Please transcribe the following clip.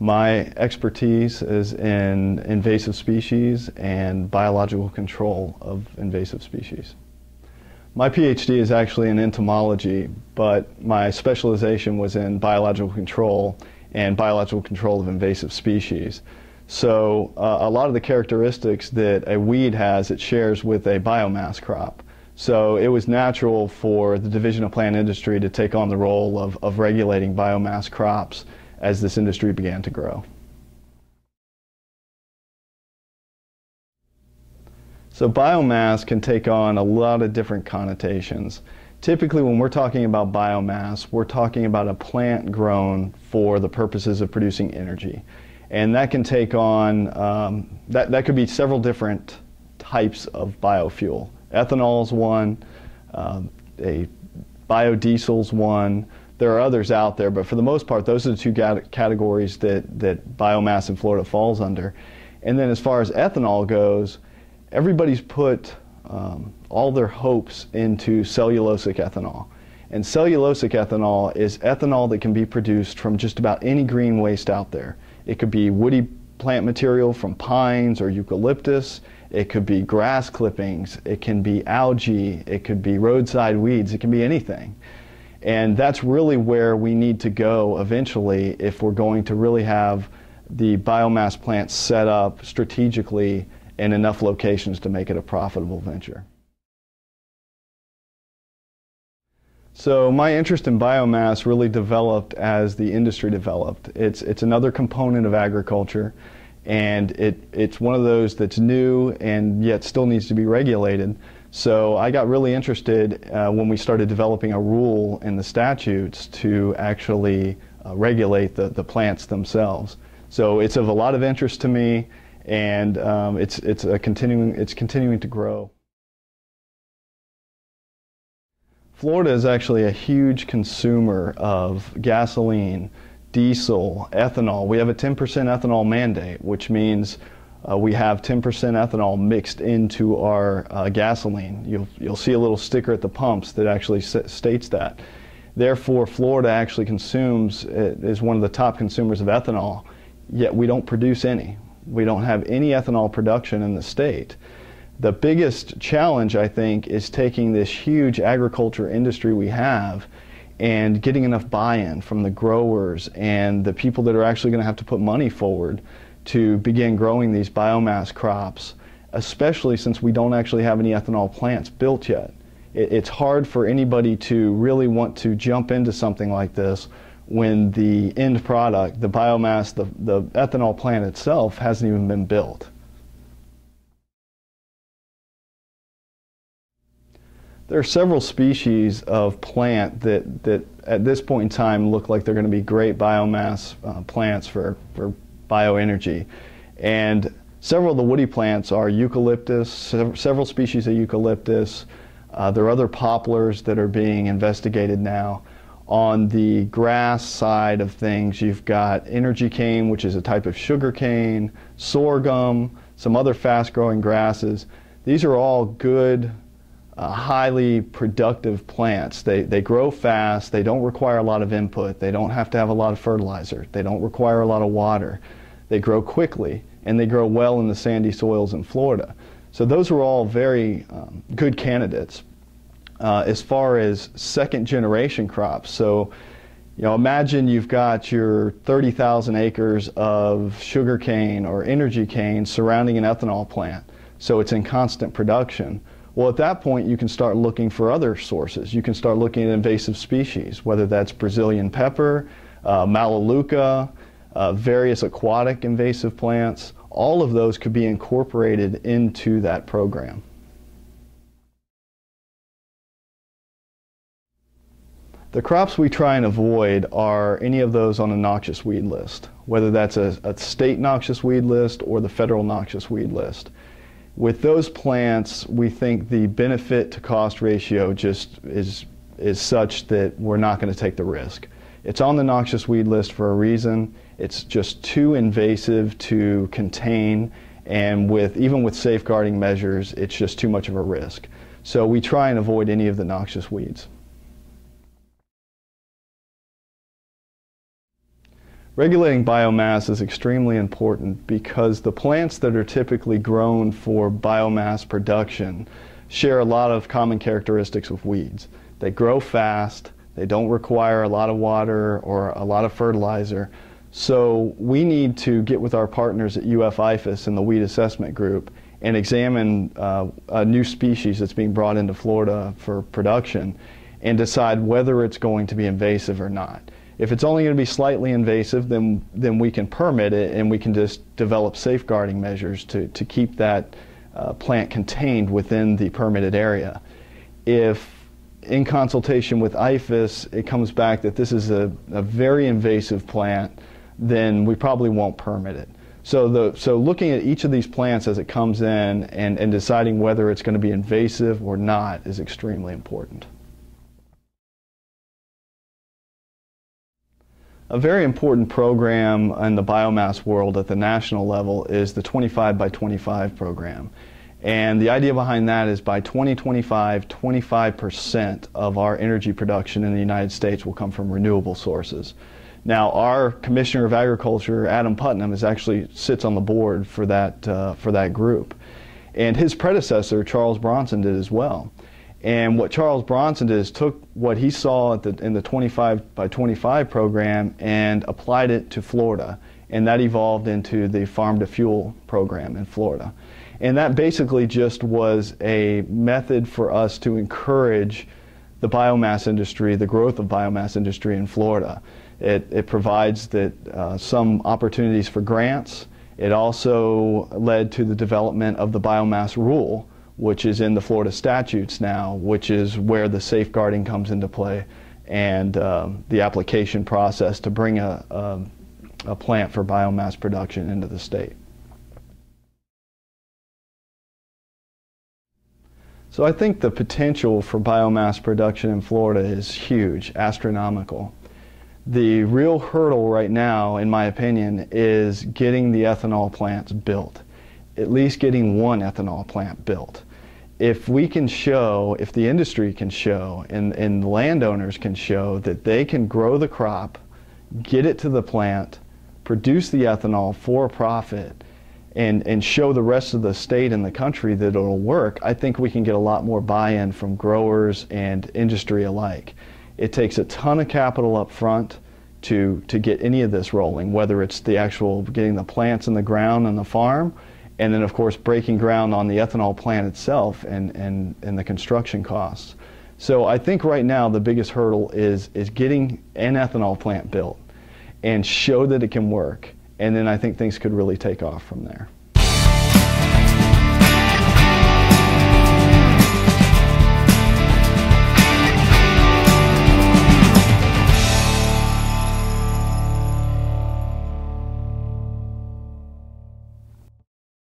My expertise is in invasive species and biological control of invasive species. My PhD is actually in entomology, but my specialization was in biological control and biological control of invasive species. So a lot of the characteristics that a weed has, it shares with a biomass crop. So it was natural for the Division of Plant Industry to take on the role of regulating biomass crops as this industry began to grow. So biomass can take on a lot of different connotations. Typically when we're talking about biomass, we're talking about a plant grown for the purposes of producing energy. And that can take on, that could be several different types of biofuel. Ethanol is one, a biodiesel's one. There are others out there, but for the most part, those are the two categories that biomass in Florida falls under. And then as far as ethanol goes, everybody's put all their hopes into cellulosic ethanol. And cellulosic ethanol is ethanol that can be produced from just about any green waste out there. It could be woody plant material from pines or eucalyptus. It could be grass clippings. It can be algae. It could be roadside weeds. It can be anything. And that's really where we need to go eventually if we're going to really have the biomass plants set up strategically in enough locations to make it a profitable venture. So my interest in biomass really developed as the industry developed. It's another component of agriculture, and it's one of those that's new and yet still needs to be regulated. So I got really interested when we started developing a rule in the statutes to actually regulate the plants themselves. So it's of a lot of interest to me, and it's continuing to grow. Florida is actually a huge consumer of gasoline, diesel, ethanol. We have a 10% ethanol mandate, which means we have 10% ethanol mixed into our gasoline. You'll see a little sticker at the pumps that actually states that. Therefore, Florida actually is one of the top consumers of ethanol, yet we don't produce any. We don't have any ethanol production in the state. The biggest challenge, I think, is taking this huge agriculture industry we have and getting enough buy-in from the growers and the people that are actually going to have to put money forward to begin growing these biomass crops, especially since we don't actually have any ethanol plants built yet. It's hard for anybody to really want to jump into something like this when the end product, the biomass, the ethanol plant itself, hasn't even been built. There are several species of plant that at this point in time look like they're going to be great biomass plants for bioenergy. And several of the woody plants are eucalyptus, several species of eucalyptus. There are other poplars that are being investigated now. On the grass side of things, you've got energy cane, which is a type of sugar cane, sorghum, some other fast-growing grasses. These are all good, highly productive plants. They grow fast, they don't require a lot of input, they don't have to have a lot of fertilizer, they don't require a lot of water. They grow quickly, and they grow well in the sandy soils in Florida. So those are all very good candidates. As far as second generation crops, so imagine you've got your 30,000 acres of sugar cane or energy cane surrounding an ethanol plant, so it's in constant production. Well, at that point, you can start looking for other sources. You can start looking at invasive species, whether that's Brazilian pepper, Melaleuca, various aquatic invasive plants. All of those could be incorporated into that program. The crops we try and avoid are any of those on a noxious weed list, whether that's a state noxious weed list or the federal noxious weed list. With those plants, we think the benefit to cost ratio just is such that we're not going to take the risk. It's on the noxious weed list for a reason. It's just too invasive to contain, and even with safeguarding measures, it's just too much of a risk. So we try and avoid any of the noxious weeds. Regulating biomass is extremely important because the plants that are typically grown for biomass production share a lot of common characteristics with weeds. They grow fast, they don't require a lot of water or a lot of fertilizer, so we need to get with our partners at UF-IFAS in the Weed Assessment Group and examine a new species that's being brought into Florida for production and decide whether it's going to be invasive or not. If it's only going to be slightly invasive, then we can permit it and we can just develop safeguarding measures to keep that plant contained within the permitted area. If in consultation with IFAS it comes back that this is a very invasive plant, then we probably won't permit it. So looking at each of these plants as it comes in and deciding whether it's going to be invasive or not is extremely important. A very important program in the biomass world at the national level is the 25 by 25 program. And the idea behind that is by 2025, 25% of our energy production in the United States will come from renewable sources. Now, our Commissioner of Agriculture, Adam Putnam, actually sits on the board for that group. And his predecessor, Charles Bronson, did as well. And what Charles Bronson did is took what he saw in the 25 by 25 program and applied it to Florida. And that evolved into the Farm to Fuel program in Florida. And that basically just was a method for us to encourage the biomass industry, the growth of biomass industry in Florida. It provides some opportunities for grants. It also led to the development of the biomass rule, which is in the Florida statutes now, which is where the safeguarding comes into play and the application process to bring a plant for biomass production into the state. So I think the potential for biomass production in Florida is huge, astronomical. The real hurdle right now, in my opinion, is getting the ethanol plants built, at least getting one ethanol plant built. If we can show, if the industry can show, and landowners can show that they can grow the crop, get it to the plant, produce the ethanol for a profit, and show the rest of the state and the country that it'll work, I think we can get a lot more buy-in from growers and industry alike. It takes a ton of capital up front to get any of this rolling, whether it's the actual getting the plants in the ground on the farm, and then of course breaking ground on the ethanol plant itself and the construction costs. So I think right now the biggest hurdle is getting an ethanol plant built and show that it can work, and then I think things could really take off from there.